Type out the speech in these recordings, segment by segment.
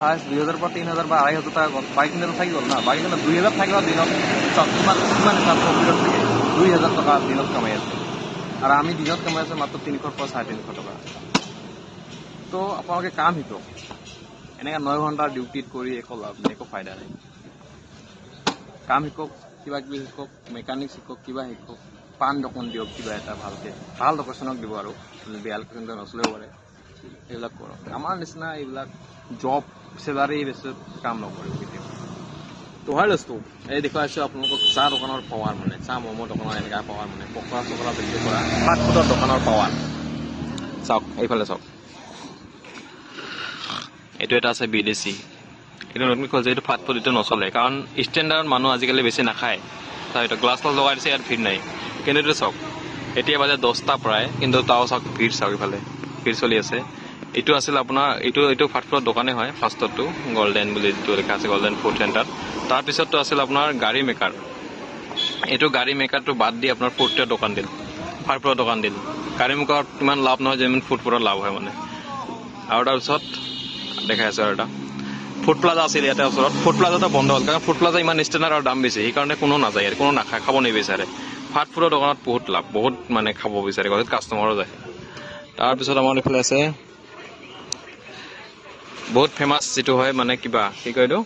First 2000 পৰা 3000 বা 2500 টকা বাইক কিনিলে থাকি গ'ল না বাইক কিনিলে 2000 থাকিলেও দিনত কিমান কিমান এটা প্ৰফিটত থাকে 2000 টকা দিনত কামাই আছে আৰু আমি দিনত কামাই আছোঁ মাত্ৰ 300 পৰা 350 টকা তো আপোনালোকে কাম শিকক এনেকৈ 9 ঘণ্টা ডিউটিত কৰি একো লাভ নাই একো ফাইদা নাই কাম শিকক কিবা কিবি শিকক মেকানিক শিকক কিবা শিকক পাণ দোকান দিয়ক কিবা এটা ভালকৈ ভাল লোকেশ্যনক দিব আৰু বেয়া লোকেশ্যনটো নচলিব পাৰে এইবিলাক কৰক আমাৰ নিচিনা এইবিলাক জব চেলাৰী বেছত কাম নকৰিব কেতিয়াও তো হয় দোস্তো এই দেখুৱাইছোঁ আপোনালোকক চাহ দোকানৰ পাৱাৰ মানে চাহ ম'ম' দোকানৰ এনেকুৱা পাৱাৰ মানে পকৰা চকৰা বিক্ৰী কৰা ফাষ্ট ফুডৰ দোকানৰ পাৱাৰ চাওক এইফালে চাওক এইটো এটা আছে বিদেশী এইটো নতুন খুলিছে এইটো ফাষ্ট ফুড এইটো নচলে কাৰণ ষ্টেণ্ডাৰ্ড মানুহ আজিকালি বেছি নাখায় তাৰ এইটো গ্লাছ গ্লাছ লগাই দিছে ইয়াত ভিৰ নাই কিন্তু এইটো চাওক এতিয়া বাজে 10টা প্ৰায় কিন্তু তাও চাওক ভিৰ চাওক ইফালে ভিৰ চলি আছে এইটো আছিল আপোনাৰ এইটো ফাষ্ট ফুডৰ দোকানে হয় ফাষ্টৰটো গল্ডেন বুলি যিটো লিখা আছে গল্ডেন ফুড চেণ্টাৰ তাৰপিছততো আছিল আপোনাৰ গাড়ী মেকাৰ এইটো গাড়ী মেকাৰটো বাদ দি আপোনাৰ ফুডৰ দোকান দিল ফাষ্ট ফুডৰ দোকান দিল গাড়ী মেকাৰত ইমান লাভ নহয় যেন ফুড ফুডৰ লাভ হয় মানে আৰু তাৰপিছত দেখাই আছোঁ আৰু এটা ফুড প্লাজা আছিল ইয়াতে ওচৰত ফুড প্লাজাটো বন্ধ হ'ল কাৰণ ফুড প্লাজা ইমান ষ্টেণ্ডাৰ্ড আৰু দাম বেছি সেইকাৰণে কোনো নাযায় ইয়াত কোনো নাখায় খাব নিবিচাৰে ফাষ্ট ফুডৰ দোকানত বহুত লাভ বহুত মানে খাব বিচাৰে বহুত কাষ্টমাৰো যায় তাৰপিছত আমাৰ এইফালে আছে বহুত ফেমাছ যিটো হয় মানে কিবা কি কয় এইটো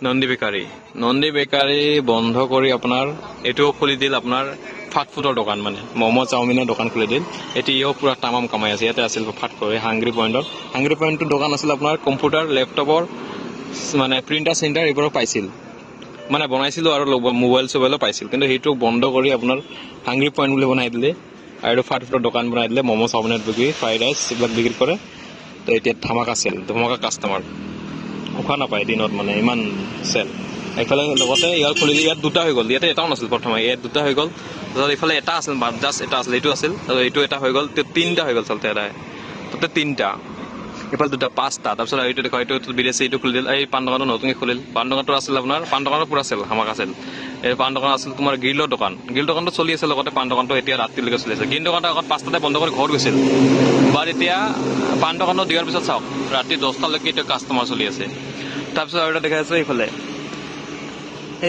নন্দী বেকাৰী বন্ধ কৰি আপোনাৰ এইটো খুলি দিল আপোনাৰ ফাষ্ট ফুডৰ দোকান মানে ম'ম' চাওমিনৰ দোকান খুলি দিল এতিয়াও পুৰা তামাম কামাই আছে ইয়াতে আছিল ফাষ্ট ফুড হাংগ্ৰী পইণ্টৰ দোকান আছিল আপোনাৰ কম্পিউটাৰ লেপটপৰ মানে প্ৰিণ্টাৰ চিণ্টাৰ এইবোৰো পাইছিল মানে বনাইছিলোঁ আৰু মোবাইল চোবাইলো পাইছিল কিন্তু সেইটো বন্ধ কৰি আপোনাৰ হাংগ্ৰী পইণ্ট বুলি বনাই দিলে আৰু এইটো ফাষ্ট ফুডৰ দোকান বনাই দিলে ম'ম' চাওমিনত বিক্ৰী ফ্ৰাইড ৰাইচ এইবিলাক বিক্ৰী কৰে তো এতিয়া ধমাকা কাষ্টমাৰ উশাহ নাপায় দিনত মানে ইমান চেল এইফালে লগতে ইয়াৰ খুলিলে ইয়াত দুটা হৈ গ'ল ইয়াতে এটাও নাছিল প্ৰথমে ইয়াত দুটা হৈ গ'ল তাৰপিছত এইফালে এটা আছিল জাষ্ট এটা আছিল এইটো আছিল তাৰপিছত এইটো এটা হৈ গ'ল তিনিটা হৈ গ'ল চলতে এটাই তাতে তিনিটা এইফালে দুটা 5টা তাৰপিছত এইটো দেখুৱা এইটো বিদেশী এইটো খুলি দিল এই পাণ দোকানটো নতুনকৈ খুলিল পাণ দোকানটো আছিল আপোনাৰ পাণ দোকানৰ পুৰা আছিল হামাক আছিল এই পাণ দোকান আছিল তোমাৰ গ্ৰিল দোকানটো চলি আছে লগতে পাণ দোকানটো এতিয়া ৰাতিলৈকে চলি আছে গ্ৰিল দোকানটো আগত 5টাতে বন্ধ কৰি ঘৰত গৈছিল বাট এতিয়া পাণ দোকানটো দিয়াৰ পিছত চাওক ৰাতি 10টালৈকে এতিয়া কাষ্টমাৰ চলি আছে তাৰপিছত আৰু এটা দেখাই আছে এইফালে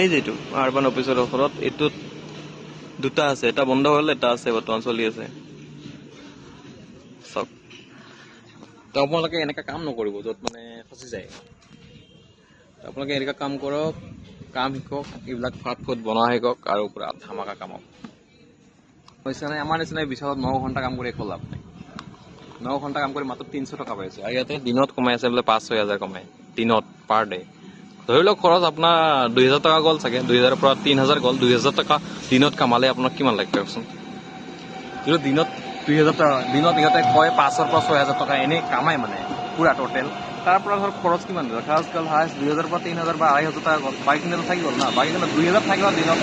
এই যিটো আৰবান অফিচৰ ওচৰত এইটোত দুটা আছে এটা বন্ধ হ'ল এটা আছে বৰ্তমান চলি আছে চাওক তো আপোনালোকে এনেকুৱা কাম নকৰিব য'ত মানে ফচি যায় আপোনালোকে এনেকুৱা কাম কৰক কাম শিকক এইবিলাক ফাষ্ট ফুড বনোৱা শিকক আৰু পুৰা ধামাকা কামক হৈছে নাই আমাৰ নিচিনা বিশালত 9 ঘণ্টা কাম কৰি একো লাভ নাই 9 ঘণ্টা কাম কৰি মাত্ৰ 300 টকা পাইছে আৰু ইয়াতে দিনত কমাই আছে বোলে 5-6 হাজাৰ কমাই দিনত পাৰ ডে ধৰি লওক খৰচ আপোনাৰ 2000 টকা গ'ল চাগে 2000 পৰা 3000 গ'ল 2000 টকা দিনত কামালে আপোনাক কিমান লাগে কওকচোন কিন্তু দিনত 2000 টকা দিনত ইহঁতে কয় 500 পৰা 6000 টকা এনেই কামাই মানে পুৰা টোটেল তাৰ পৰা ধৰক খৰচ কিমান গ'ল খৰচ গ'ল হায়েষ্ট 2000 পৰা 3000 বা 2500 টকা গ'ল বাইক কিনিলে থাকি গ'ল না বাইক কিনিলে 2000 থাকিলেও দিনত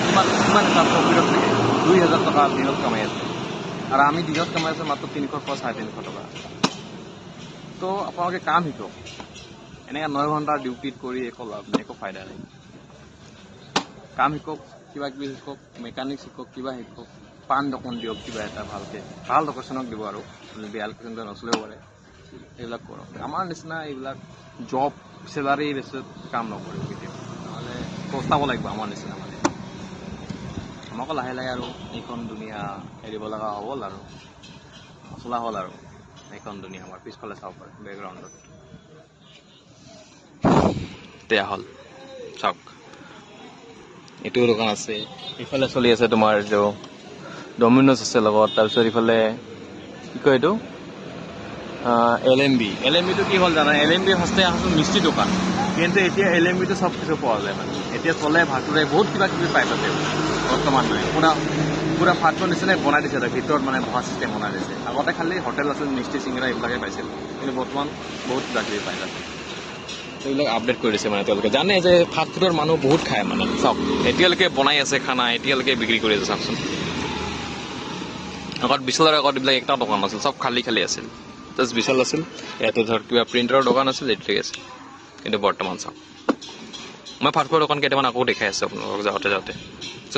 কিমান কিমান এটা প্ৰফিটত থাকে 2000 টকা দিনত কামাই আছে আৰু আমি দিনত কামাই আছোঁ মাত্ৰ 300 পৰা 350 টকা তো আপোনালোকে কাম শিকক এনেকৈ 9 ঘণ্টা ডিউটিত কৰি একো লাভ নাই একো ফাইদা নাই কাম শিকক কিবা কিবি শিকক মেকানিক শিকক কিবা শিকক পাণ দোকান দিয়ক কিবা এটা ভালকৈ ভাল লোকেশ্যনক দিব আৰু বেয়া লোকেশ্যনটো নচলিব পাৰে এইবিলাক কৰক আমাৰ নিচিনা এইবিলাক জব চেলাৰী বেছত কাম নকৰিব কেতিয়াও নহ'লে পস্তাব লাগিব আমাৰ নিচিনা মানে আমাকো লাহে লাহে আৰু এইখন দুনীয়া এৰিব লগা হ'ল আৰু মচলা হ'ল আৰু এইখন দুনীয়া আমাৰ পিছফালে চাব পাৰে বেকগ্ৰাউণ্ডত দিয়া হ'ল চাওক এইটো দোকান আছে ইফালে চলি আছে তোমাৰ এইটো ডমিন'জ আছে লগত তাৰপিছত ইফালে কি কয় এইটো LMBটো কি হ'ল জানা LMB ফাৰ্ষ্টে আছোঁ মিষ্টি দোকান কিন্তু এতিয়া LMBটো চব কিছু পোৱা যায় মানে এতিয়া চলে ভাতুৰে বহুত কিবা কিবি পাই তাতে বৰ্তমান নাই পুৰা ফাটৰ নিচিনাই বনাই দিছে তাতে ভিতৰত মানে বহা চিষ্টেম বনাই দিছে আগতে খালি হোটেল আছিল মিষ্টি চিংৰা এইবিলাকে পাইছিল কিন্তু বৰ্তমান বহুত কিবা কিবি পাই তাতে এইবিলাক আপডেট কৰি দিছে মানে তেওঁলোকে জানে যে ফাষ্ট ফুডৰ মানুহ বহুত খায় মানে চাওক এতিয়ালৈকে বনাই আছে খানা এতিয়ালৈকে বিক্ৰী কৰি আছে চাওকচোন আগত বিশালৰ আগত এইবিলাক একটা দোকান আছিল চব খালী আছিল জাষ্ট বিশাল আছিল ইয়াতে ধৰক কিবা প্ৰিণ্টাৰৰ দোকান আছিল এইটোৱে আছিল কিন্তু বৰ্তমান চাওক মই ফাষ্ট ফুডৰ দোকান কেইটামান আকৌ দেখাই আছোঁ আপোনালোকক যাওঁতে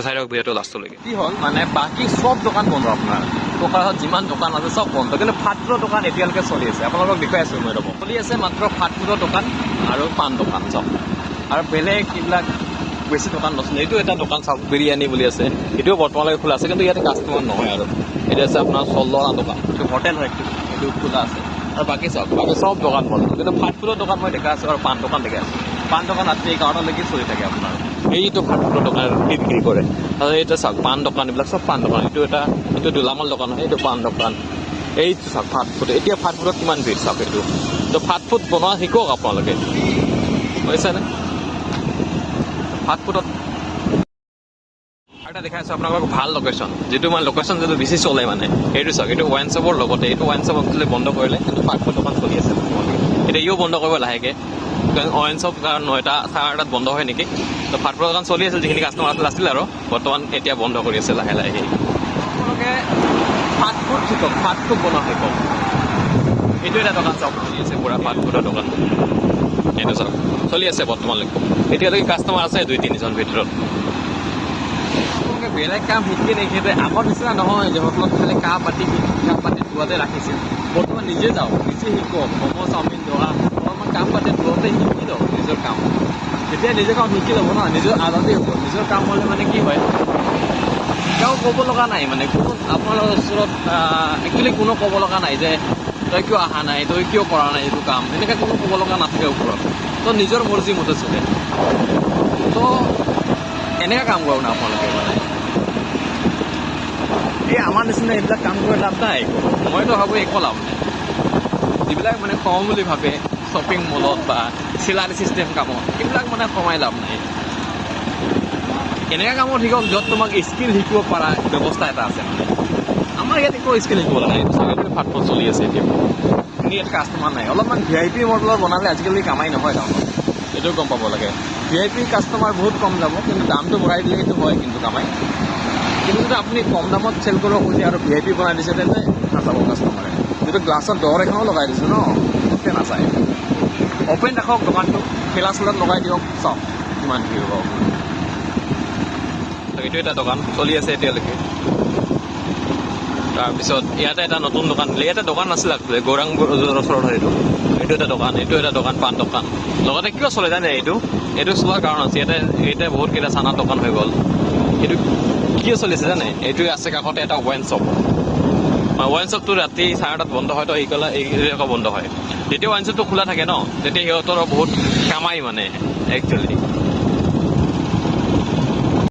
চাই লওক ভিডিঅ'টো লাষ্টলৈকে কি হ'ল মানে বাকী চব দোকান বন্ধ আপোনাৰ প্ৰকাৰত যিমান দোকান আছে চব বন্ধ, কিন্তু ফাষ্টফুডৰ দোকান এতিয়ালৈকে চলি আছে। আপোনালোকক দেখুৱাই আছোঁ মই ৰ'ব। চলি আছে মাত্ৰ ফাষ্টফুডৰ দোকান আৰু পাণ দোকান চব, আৰু বেলেগ এইবিলাক বেছি দোকান নচলে। এইটো এটা দোকান চাওক, বিৰিয়ানী বুলি আছে, এইটোও বৰ্তমানলৈকে খোলা আছে, কিন্তু ইয়াতে কাষ্টমাৰ নহয়। আৰু এতিয়া আছে আপোনাৰ চল্লৰা দোকান, এইটো হোটেল হয়, এইটো খোলা আছে। আৰু বাকী চাওক, বাকী চব দোকান বন্ধ, কিন্তু ফাষ্টফুডৰ দোকান মই দেখা আছোঁ আৰু পাণ দোকান দেখা আছোঁ। পাণ দোকান ৰাতি 11টালৈকে চলি থাকে আপোনাৰ। এইটো ফাষ্টফুডৰ দোকান বিক্ৰী কৰে। আৰু এইটো চাওক পাণ দোকান, এইবিলাক চব পাণ দোকান। এইটো দোলামাল দোকান হয়, এইটো পাণ দোকান। এইটো চাওক ফাষ্টফুড, এতিয়া ফাষ্টফুডত কিমান ভিৰ চাওক। এইটো তো ফাষ্টফুড বনোৱা শিকক আপোনালোকে, বুজিছেনে? ফাষ্টফুডত এটা দেখাই আছোঁ আপোনালোকক ভাল লোকেশ্যন, যিটো মানে লোকেশ্যন যিটো বেছি চলে মানে সেইটো চাওক। এইটো ৱাইন শ্বপৰ লগতে, এইটো ৱাইন শ্বপ একচুৱেলি বন্ধ কৰিলে, কিন্তু ফাষ্টফুড দোকান চলি আছে এতিয়া। ইও বন্ধ কৰিব লাহেকৈ, ৱাইন শ্বপ কাৰণ 9টা 8:30 বন্ধ হয় নেকি। তো ফাষ্টফুড দোকান চলি আছিল, যিখিনি কাষ্টমাৰ আছিল আৰু বৰ্তমান এতিয়া বন্ধ কৰি আছে লাহে লাহে। আপোনালোকে ফাষ্টফুড শিকক, ফাষ্টফুড বনোৱা শিকক। এইটো এটা দোকান চাওক, চলি আছে পুৰা ফাষ্টফুডৰ দোকান। এইটো চাওক চলি আছে বৰ্তমানলৈকে, এতিয়ালৈকে কাষ্টমাৰ আছে 2-3জন ভিতৰত। বেলেগ কাম শিকি নেকি, আগৰ নিচিনা নহয় যে হোটেলত খালি কাপ পাতি ধোৱাতে ৰাখিছিল। বৰ্তমান নিজে যাওক, নিজে শিকক, ম'ম' চাওমিন ধোৱা, অলপমান কাম পাতি ধোৱাতে শিকি লওক নিজৰ কাম। যেতিয়া নিজৰ কাম শিকি ল'ব ন, নিজৰ আজাদী হ'ব। নিজৰ কাম হ'লে মানে কি হয়, তেওঁ ক'ব লগা নাই মানে কোনো আপোনাৰ ওচৰত একচুৱেলি কোনো ক'ব লগা নাই যে তই কিয় অহা নাই, তই কিয় কৰা নাই এইটো কাম, এনেকৈ কোনো ক'ব লগা নাথাকে ওপৰত। তো নিজৰ মৰ্জি মতে চলে। তো এনেকৈ কাম কৰক না আপোনালোকে। মানে এই আমাৰ নিচিনা এইবিলাক কাম কৰি লাভ নাই, মইতো ভাবোঁ একো লাভ নাই। যিবিলাক মানে কওঁ বুলি ভাবে শ্বপিং মলত বা চিলাৰী চিষ্টেম কামত, এইবিলাক মানে কমাই লাভ নাই। এনেকুৱা কামত শিকক য'ত তোমাক স্কিল শিকিব পৰা ব্যৱস্থা এটা আছে। মানে আমাৰ ইয়াত একো স্কিল শিকিব লাগে। চাগে ফাষ্টফুড চলি আছে এতিয়া, কিন্তু ইয়াত কাষ্টমাৰ নাই। অলপমান VIP মডেলৰ বনালে আজিকালি কামাই নহয় টাউনত, এইটো গম পাব লাগে। VIP কাষ্টমাৰ বহুত কম যাব, কিন্তু দামটো বঢ়াই দিলে সেইটো হয় কিন্তু কামাই। কিন্তু যদি আপুনি কম দামত চেল কৰিব খুজি আৰু VIP বনাই দিছে, তেন্তে নাযাব কাষ্টমাৰে। যিটো গ্লাছৰ দৰ এখনো লগাই দিছে ন, তেতিয়া নাচায়। অপেন ৰাখক দোকানটো, খেলা চেলাত লগাই দিয়ক, চাওক কিমান ভিৰ হ'ব। এইটো এটা দোকান চলি আছে এতিয়ালৈকে। তাৰপিছত ইয়াতে এটা নতুন দোকান দিলে, ইয়াতে দোকান নাছিল আগতে, গৌৰাং বজাৰৰ ওচৰত হয় এইটো। এইটো এটা দোকান, এইটো এটা দোকান, পাণ দোকান। লগতে কিয় চলে জানে, এইটো চলোৱাৰ কাৰণ আছে। ইয়াতে বহুত কেইটা চানা দোকান হৈ গ'ল। এইটো কিয় চলিছে জানে, এইটো আছে কাষতে এটা ৱাইন শ্বপ। ৱাইন শ্বপটো ৰাতি 8:30 বন্ধ হয়, তো এইবিলাক বন্ধ হয়। যেতিয়া ৱাইন শ্বপটো খোলা থাকে ন, তেতিয়া সিহঁতৰ বহুত কামাই মানে একচুৱেলি।